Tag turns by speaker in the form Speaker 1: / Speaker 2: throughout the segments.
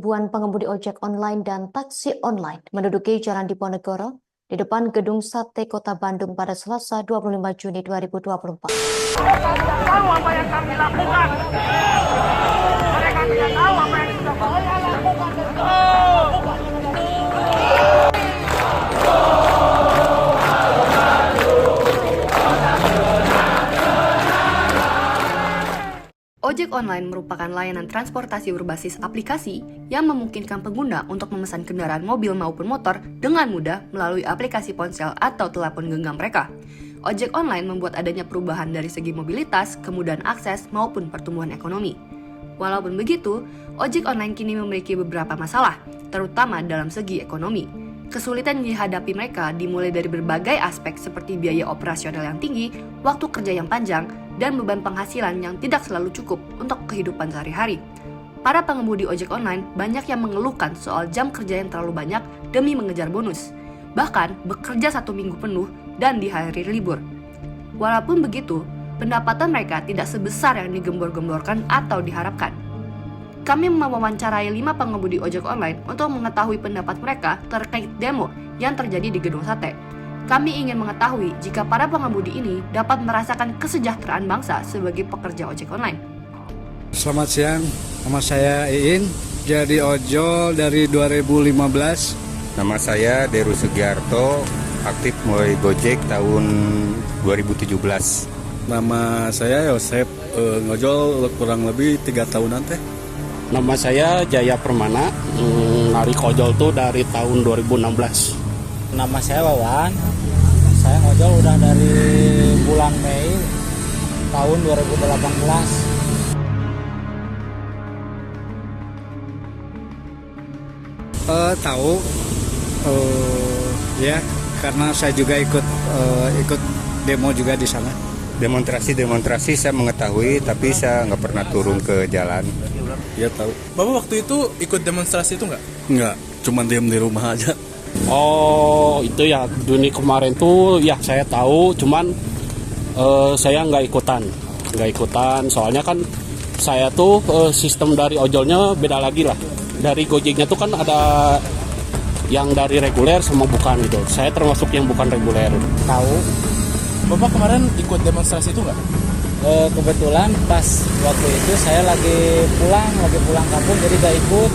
Speaker 1: ribuan pengemudi ojek online dan taksi online menduduki Jalan Diponegoro di depan Gedung Sate Kota Bandung pada Selasa 25 Juni 2024.
Speaker 2: Mereka tidak tahu apa yang kami lakukan. Mereka tidak tahu apa yang sudah kami lakukan.
Speaker 3: Ojek online merupakan layanan transportasi berbasis aplikasi yang memungkinkan pengguna untuk memesan kendaraan mobil maupun motor dengan mudah melalui aplikasi ponsel atau telepon genggam mereka. Ojek online membuat adanya perubahan dari segi mobilitas, kemudahan akses, maupun pertumbuhan ekonomi. Walaupun begitu, ojek online kini memiliki beberapa masalah, terutama dalam segi ekonomi. Kesulitan yang dihadapi mereka dimulai dari berbagai aspek seperti biaya operasional yang tinggi, waktu kerja yang panjang, dan beban penghasilan yang tidak selalu cukup untuk kehidupan sehari-hari. Para pengemudi ojek online banyak yang mengeluhkan soal jam kerja yang terlalu banyak demi mengejar bonus. Bahkan bekerja 1 minggu penuh dan di hari libur. Walaupun begitu, pendapatan mereka tidak sebesar yang digembor-gemborkan atau diharapkan. Kami mewawancarai 5 pengemudi ojek online untuk mengetahui pendapat mereka terkait demo yang terjadi di Gedung Sate. Kami ingin mengetahui jika para pengemudi ini dapat merasakan kesejahteraan bangsa sebagai pekerja ojek online.
Speaker 4: Selamat siang, nama saya Iin, jadi ojol dari 2015.
Speaker 5: Nama saya Deru Sugiarto, aktif mulai Gojek tahun 2017.
Speaker 4: Nama saya Yosep, ngojol kurang lebih 3 tahunan teh.
Speaker 6: Nama saya Jaya Permana, narik ojol tuh dari tahun 2016.
Speaker 7: Nama saya Wawan, saya ngojol udah dari bulan Mei tahun 2018.
Speaker 4: Tahu, ya, karena saya juga ikut demo juga di sana.
Speaker 5: Demonstrasi saya mengetahui, tapi saya nggak pernah turun ke jalan.
Speaker 4: Ya tahu.
Speaker 8: Bapak waktu itu ikut demonstrasi itu nggak?
Speaker 4: Nggak, cuma diam di rumah aja.
Speaker 6: Oh, itu ya Juni kemarin tuh ya saya tahu, cuman saya nggak ikutan. Soalnya kan saya tuh sistem dari ojolnya beda lagi lah. Dari Gojeknya tuh kan ada yang dari reguler sama bukan gitu. Saya termasuk yang bukan reguler.
Speaker 7: Tahu.
Speaker 8: Bapak kemarin ikut demonstrasi itu nggak?
Speaker 7: Kebetulan pas waktu itu saya lagi pulang kampung, jadi gak ikut.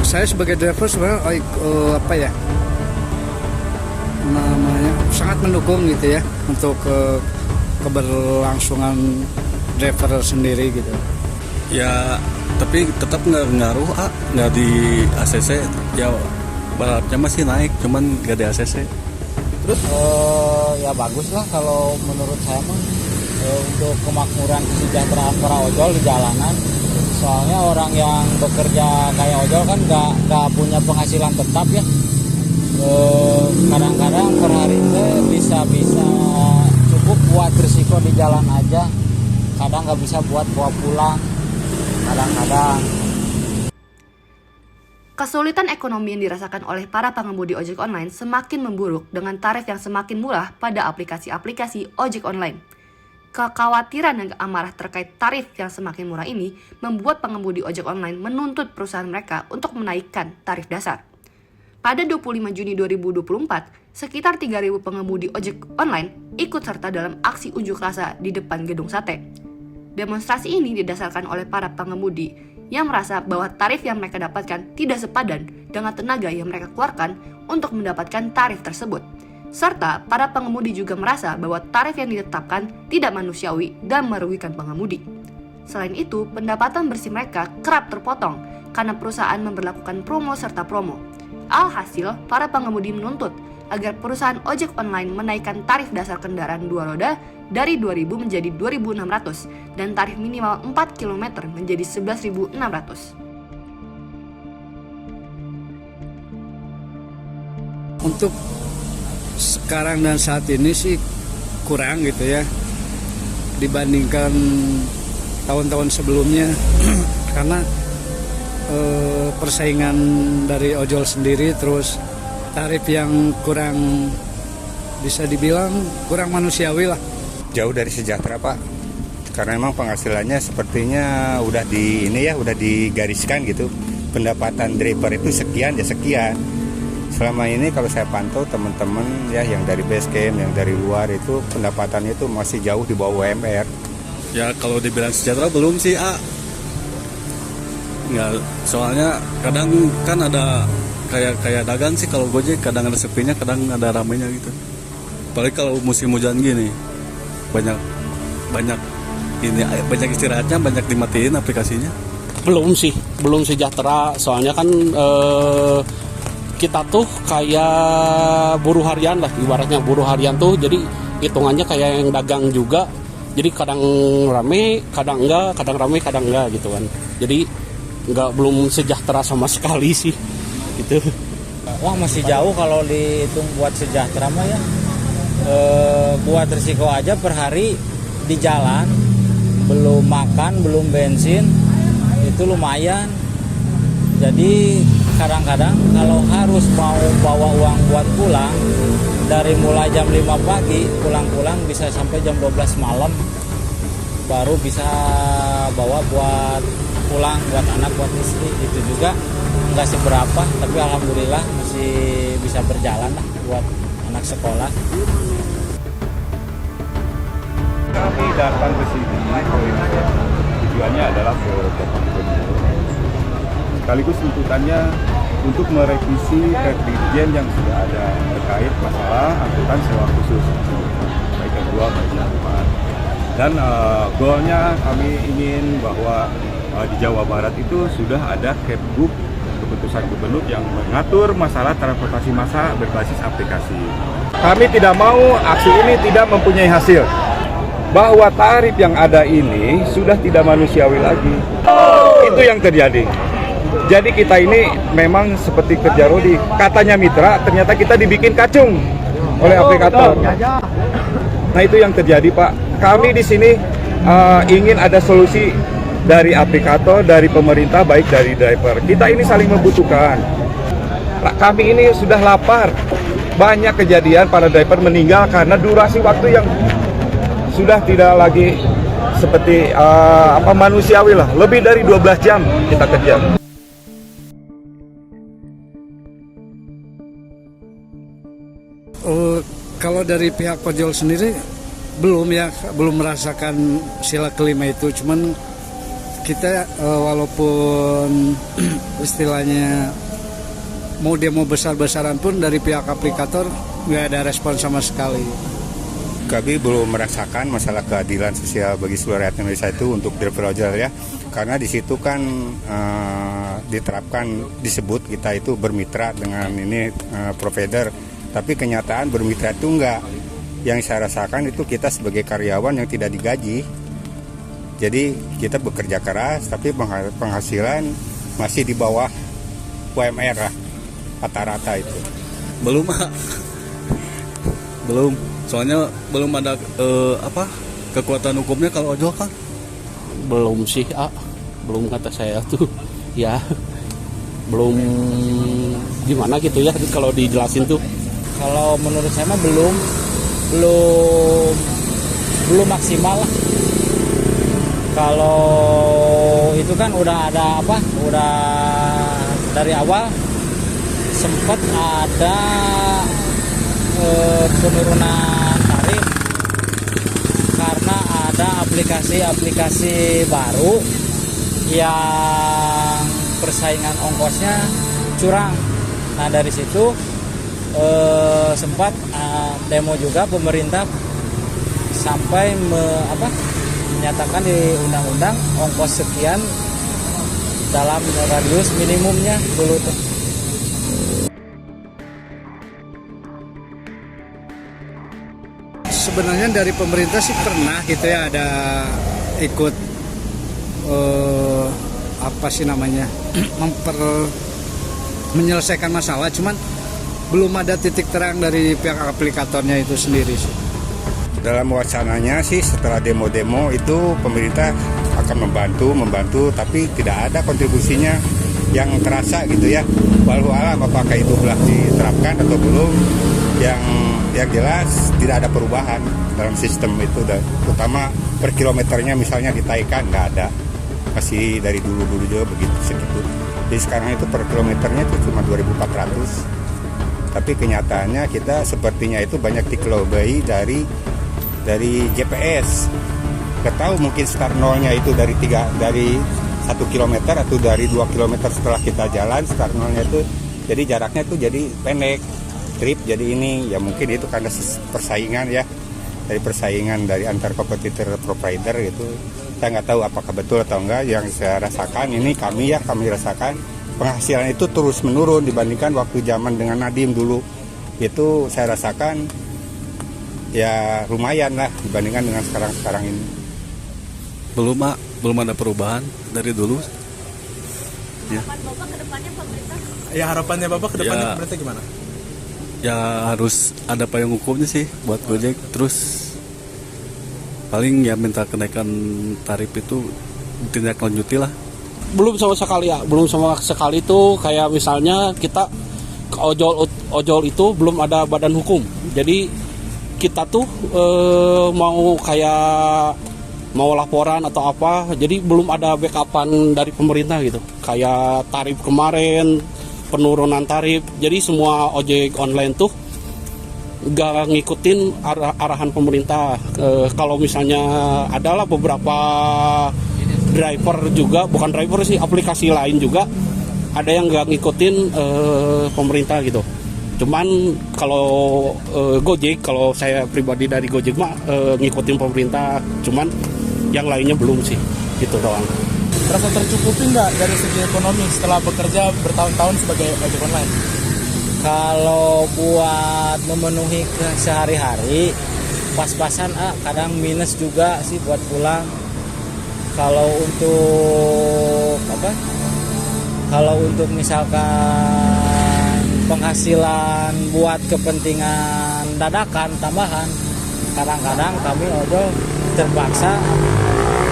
Speaker 4: Saya sebagai driver sebenarnya sangat mendukung gitu ya untuk keberlangsungan driver sendiri gitu. Ya, tapi tetap nggak ngaruh, nggak di ACC ya. Balapnya masih naik, cuman gak ada ACC.
Speaker 7: Terus ya bagus lah kalau menurut saya mah, untuk kemakmuran kesejahteraan para ojol di jalanan. Soalnya orang yang bekerja kayak ojol kan gak punya penghasilan tetap ya. Kadang-kadang per hari itu bisa cukup buat risiko di jalan aja. Kadang gak bisa buat bawa pulang. Kadang-kadang.
Speaker 3: Kesulitan ekonomi yang dirasakan oleh para pengemudi ojek online semakin memburuk dengan tarif yang semakin murah pada aplikasi-aplikasi ojek online. Kekhawatiran dan amarah terkait tarif yang semakin murah ini membuat pengemudi ojek online menuntut perusahaan mereka untuk menaikkan tarif dasar. Pada 25 Juni 2024, sekitar 3.000 pengemudi ojek online ikut serta dalam aksi unjuk rasa di depan Gedung Sate. Demonstrasi ini didasarkan oleh para pengemudi yang merasa bahwa tarif yang mereka dapatkan tidak sepadan dengan tenaga yang mereka keluarkan untuk mendapatkan tarif tersebut. Serta para pengemudi juga merasa bahwa tarif yang ditetapkan tidak manusiawi dan merugikan pengemudi. Selain itu, pendapatan bersih mereka kerap terpotong karena perusahaan memberlakukan promo serta promo. Alhasil, para pengemudi menuntut agar perusahaan ojek online menaikkan tarif dasar kendaraan 2 roda dari 2.000 menjadi 2.600 dan tarif minimal 4 km menjadi 11.600.
Speaker 4: Untuk sekarang dan saat ini sih kurang gitu ya dibandingkan tahun-tahun sebelumnya karena persaingan dari ojol sendiri, terus tarif yang kurang bisa dibilang kurang manusiawi lah.
Speaker 5: Jauh dari sejahtera, Pak. Karena memang penghasilannya sepertinya udah udah digariskan gitu. Pendapatan driver itu sekian ya sekian. Selama ini kalau saya pantau teman-teman ya yang dari Basecamp, yang dari luar itu pendapatannya itu masih jauh di bawah UMR.
Speaker 4: Ya kalau dibilang sejahtera belum sih, nggak, soalnya kadang kan ada kayak dagang sih, kalau Gojek kadang ada sepinya, kadang ada ramainya gitu. Apalagi kalau musim hujan gini, banyak istirahatnya, banyak dimatiin aplikasinya.
Speaker 6: Belum sejahtera, soalnya kan kita tuh kayak buruh harian lah, ibaratnya buruh harian tuh, jadi hitungannya kayak yang dagang juga, jadi kadang rame, kadang enggak, kadang rame, kadang enggak gitu kan. Jadi belum sejahtera sama sekali sih gitu.
Speaker 7: Wah, masih jauh kalau dihitung buat sejahtera mah ya. Buat risiko aja per hari di jalan, belum makan, belum bensin, itu lumayan. Jadi kadang-kadang kalau harus mau bawa uang buat pulang, dari mulai jam 5 pagi pulang-pulang bisa sampai jam 12 malam, baru bisa bawa buat pulang, buat anak, buat istri. Itu juga nggak seberapa, tapi alhamdulillah masih bisa berjalan lah buat anak sekolah.
Speaker 9: Kami datang ke sini, tujuannya adalah ke Bapak Gubernur. Sekaligus tuntutannya untuk merevisi Dirjen yang sudah ada terkait masalah angkutan sewa khusus, baik yang 2 baik yang 4. Dan goalnya kami ingin bahwa di Jawa Barat itu sudah ada Kepgub, keputusan gubernur yang mengatur masalah transportasi massal berbasis aplikasi. Kami tidak mau aksi ini tidak mempunyai hasil. Bahwa tarif yang ada ini sudah tidak manusiawi lagi. Itu yang terjadi. Jadi kita ini memang seperti kerja Rodi, katanya mitra, ternyata kita dibikin kacung oleh aplikator. Nah itu yang terjadi, Pak. Kami di sini ingin ada solusi dari aplikator, dari pemerintah, baik dari driver. Kita ini saling membutuhkan. Kami ini sudah lapar. Banyak kejadian para driver meninggal karena durasi waktu yang sudah tidak lagi seperti manusiawi lah. Lebih dari 12 jam kita kerja.
Speaker 10: Kalau dari pihak ojol sendiri belum merasakan sila kelima itu, cuman kita walaupun istilahnya mau demo besar-besaran pun dari pihak aplikator nggak ada respon sama sekali.
Speaker 5: Kami belum merasakan masalah keadilan sosial bagi seluruh rakyat Indonesia itu untuk driver ojol ya, karena di situ kan diterapkan, disebut kita itu bermitra dengan provider. Tapi kenyataan bermitra itu enggak. Yang saya rasakan itu kita sebagai karyawan yang tidak digaji. Jadi kita bekerja keras tapi penghasilan masih di bawah UMR lah, rata-rata itu.
Speaker 4: Belum, belum. Soalnya belum ada kekuatan hukumnya kalau ojol kan.
Speaker 6: Belum sih, belum kata saya tuh. Ya, belum gimana gitu ya kalau dijelasin tuh.
Speaker 7: Kalau menurut saya mah belum maksimal lah. Kalau itu kan udah ada udah dari awal sempat ada penurunan tarif karena ada aplikasi baru yang persaingan ongkosnya curang. Nah dari situ sempat demo juga pemerintah sampai menyatakan di undang-undang ongkos sekian dalam radius minimumnya dulu tuh.
Speaker 10: Sebenarnya dari pemerintah sih pernah gitu ya, ada ikut menyelesaikan masalah, cuman belum ada titik terang dari pihak aplikatornya itu sendiri sih.
Speaker 5: Dalam wacananya sih setelah demo-demo itu pemerintah akan membantu, tapi tidak ada kontribusinya yang terasa gitu ya. Walau alam apakah itu telah diterapkan atau belum, yang Yang jelas tidak ada perubahan dalam sistem itu, terutama per kilometernya misalnya ditaikan nggak ada, masih dari dulu juga begitu segitu. Jadi sekarang itu per kilometernya itu cuma 2.400. Tapi kenyataannya kita sepertinya itu banyak dikelobai dari GPS. Nggak tahu mungkin start nolnya itu dari 1 kilometer atau dari 2 kilometer setelah kita jalan start nolnya itu, jadi jaraknya itu jadi pendek. Trip jadi ini ya mungkin itu karena persaingan ya, dari persaingan dari antar kompetitor provider gitu. Saya nggak tahu apakah betul atau enggak. Yang saya rasakan ini kami rasakan penghasilan itu terus menurun dibandingkan waktu zaman dengan Nadiem dulu. Itu saya rasakan ya lumayan lah dibandingkan dengan sekarang ini.
Speaker 4: Belum ada perubahan dari dulu. Ya.
Speaker 8: Harapannya Bapak ke depannya pemerintah gimana?
Speaker 4: Ya harus ada payung hukumnya sih buat Gojek. Terus paling ya minta kenaikan tarif itu tindak lanjuti lah.
Speaker 6: Belum sama sekali itu kayak misalnya kita ke ojol itu belum ada badan hukum. Jadi kita tuh mau laporan atau apa, jadi belum ada backupan dari pemerintah gitu. Kayak tarif kemarin, penurunan tarif, jadi semua ojek online tuh gak ngikutin arahan pemerintah. Kalau misalnya adalah beberapa driver juga, bukan driver sih, aplikasi lain juga ada yang gak ngikutin pemerintah gitu. Cuman kalau Gojek, kalau saya pribadi dari Gojek mah ngikutin pemerintah, cuman yang lainnya belum sih, gitu doang.
Speaker 8: Merasa tercukupi nggak dari segi ekonomi setelah bekerja bertahun-tahun sebagai ojek online?
Speaker 7: Kalau buat memenuhi sehari-hari pas-pasan, kadang minus juga sih buat pulang. Kalau untuk misalkan penghasilan buat kepentingan dadakan tambahan, kadang-kadang kami ojol terpaksa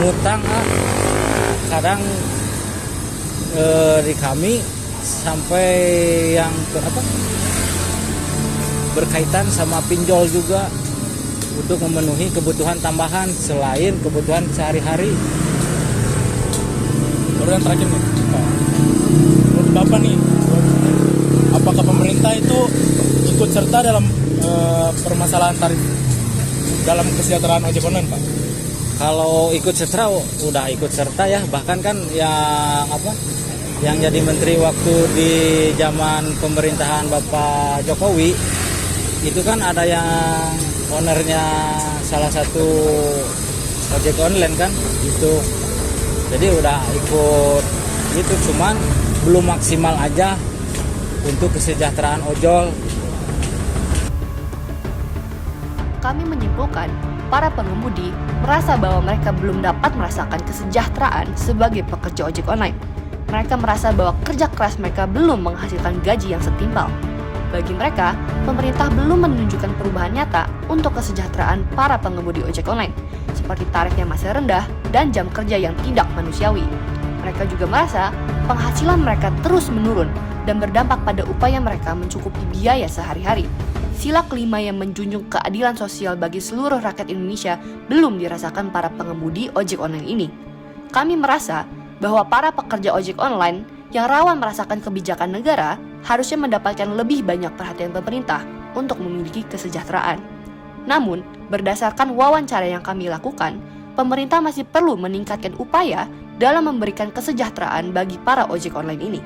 Speaker 7: ngutang, kadang di kami sampai yang berkaitan sama pinjol juga untuk memenuhi kebutuhan tambahan selain kebutuhan sehari-hari.
Speaker 8: Baru yang terakhir nih, menurut Bapak nih, apakah pemerintah itu ikut serta dalam permasalahan tarif dalam kesejahteraan ojek online, Pak?
Speaker 7: Kalau ikut serta, udah ikut serta ya. Bahkan kan yang jadi menteri waktu di zaman pemerintahan Bapak Jokowi itu kan ada yang ownernya salah satu ojek online kan itu. Jadi udah ikut itu, cuman belum maksimal aja untuk kesejahteraan ojol.
Speaker 3: Kami menyimpulkan, para pengemudi merasa bahwa mereka belum dapat merasakan kesejahteraan sebagai pekerja ojek online. Mereka merasa bahwa kerja keras mereka belum menghasilkan gaji yang setimpal. Bagi mereka, pemerintah belum menunjukkan perubahan nyata untuk kesejahteraan para pengemudi ojek online, seperti tarif yang masih rendah dan jam kerja yang tidak manusiawi. Mereka juga merasa penghasilan mereka terus menurun dan berdampak pada upaya mereka mencukupi biaya sehari-hari. Sila kelima yang menjunjung keadilan sosial bagi seluruh rakyat Indonesia belum dirasakan para pengemudi ojek online ini. Kami merasa bahwa para pekerja ojek online yang rawan merasakan kebijakan negara harusnya mendapatkan lebih banyak perhatian pemerintah untuk memiliki kesejahteraan. Namun, berdasarkan wawancara yang kami lakukan, pemerintah masih perlu meningkatkan upaya dalam memberikan kesejahteraan bagi para ojek online ini.